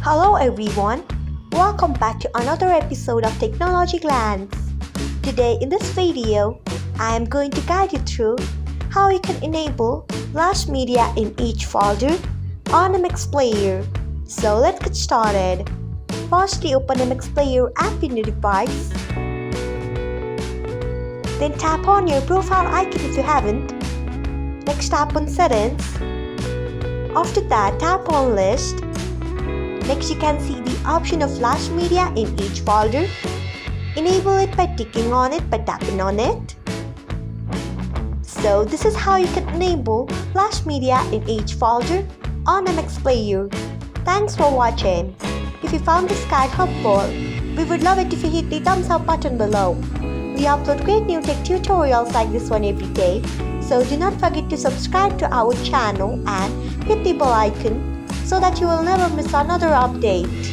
Hello everyone, welcome back to another episode of Technologyglance. Today in this video, I am going to guide you through how you can enable Flash Media in each folder on MX Player. So let's get started. Firstly, open MX Player app in your device. Then tap on your profile icon if you haven't. Next, tap on Settings. After that, tap on List. Next, you can see the option of Flash Media in each folder. Enable it by ticking on it by tapping on it. So this is how you can enable Flash Media in each folder on MX Player. Thanks for watching. If you found this guide helpful, we would love it if you hit the thumbs up button below. We upload great new tech tutorials like this one every day, so do not forget to subscribe to our channel and hit the bell icon so that you will never miss another update.